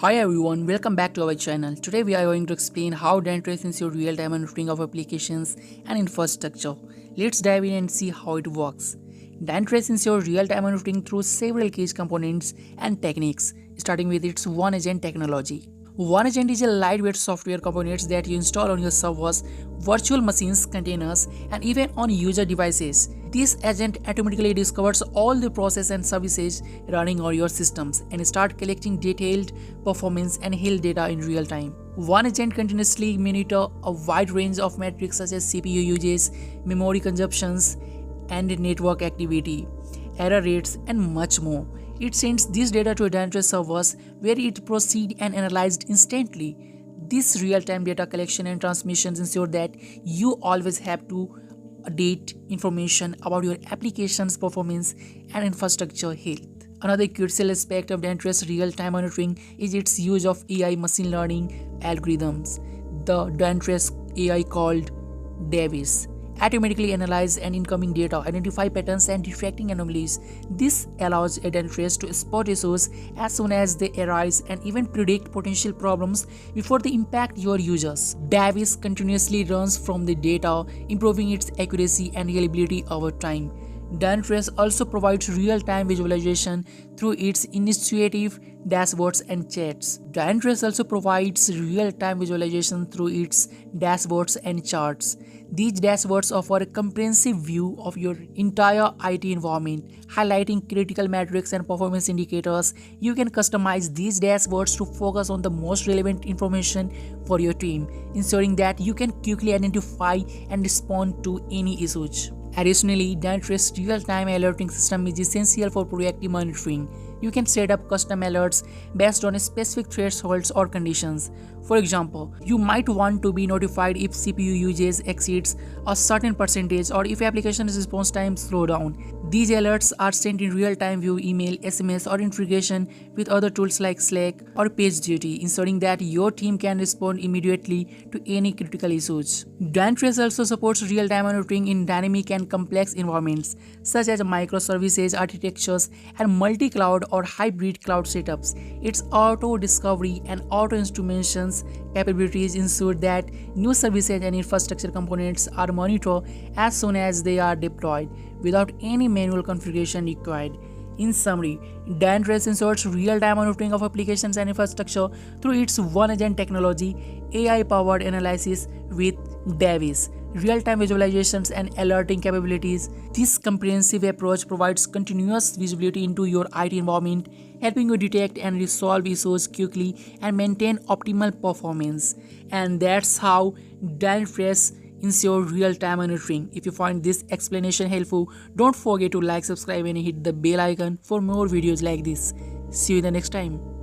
Hi everyone, welcome back to our channel. Today we are going to explain how Dynatrace ensures real-time monitoring of applications and infrastructure. Let's dive in and see how it works. Dynatrace ensures real-time monitoring through several key components and techniques, starting with its one-agent technology. One agent is a lightweight software components that you install on your servers, virtual machines, containers, and even on user devices. This agent automatically discovers all the process and services running on your systems and start collecting detailed performance and health data in real time. One agent continuously monitor a wide range of metrics such as CPU uses, memory consumptions, and network activity, error rates, and much more. It sends this data to Dynatrace servers where it proceeds and analyzed instantly. This real-time data collection and transmissions ensure that you always have to update information about your application's performance and infrastructure health. Another crucial aspect of Dynatrace real-time monitoring is its use of AI machine learning algorithms. The Dynatrace AI called Davis automatically analyze and incoming data, identify patterns and detecting anomalies. This allows Dynatrace to spot issues as soon as they arise and even predict potential problems before they impact your users. Davis continuously learns from the data, improving its accuracy and reliability over time. Dynatrace also provides real-time visualization through its initiative dashboards and chats. Dynatrace also provides real-time visualization through its dashboards and charts. These dashboards offer a comprehensive view of your entire IT environment, highlighting critical metrics and performance indicators. You can customize these dashboards to focus on the most relevant information for your team, ensuring that you can quickly identify and respond to any issues. Additionally, Dynatrace real-time alerting system is essential for proactive monitoring. You can set up custom alerts based on specific thresholds or conditions. For example, you might want to be notified if CPU usage exceeds a certain percentage or if application response time slows down. These alerts are sent in real time via email, SMS, or integration with other tools like Slack or PagerDuty, ensuring that your team can respond immediately to any critical issues. Dynatrace also supports real-time monitoring in dynamic and complex environments, such as microservices architectures and multi-cloud or hybrid cloud setups. Its auto-discovery and auto-instrumentation capabilities ensure that new services and infrastructure components are monitored as soon as they are deployed, without any manual configuration required. In summary, Dynatrace ensures real-time monitoring of applications and infrastructure through its one-agent technology, AI-powered analysis with Davis, real-time visualizations and alerting capabilities. This comprehensive approach provides continuous visibility into your IT environment, helping you detect and resolve issues quickly and maintain optimal performance. And that's how Dynatrace ensure real-time monitoring. If you find this explanation helpful, don't forget to like, subscribe and hit the bell icon for more videos like this. See you in the next time.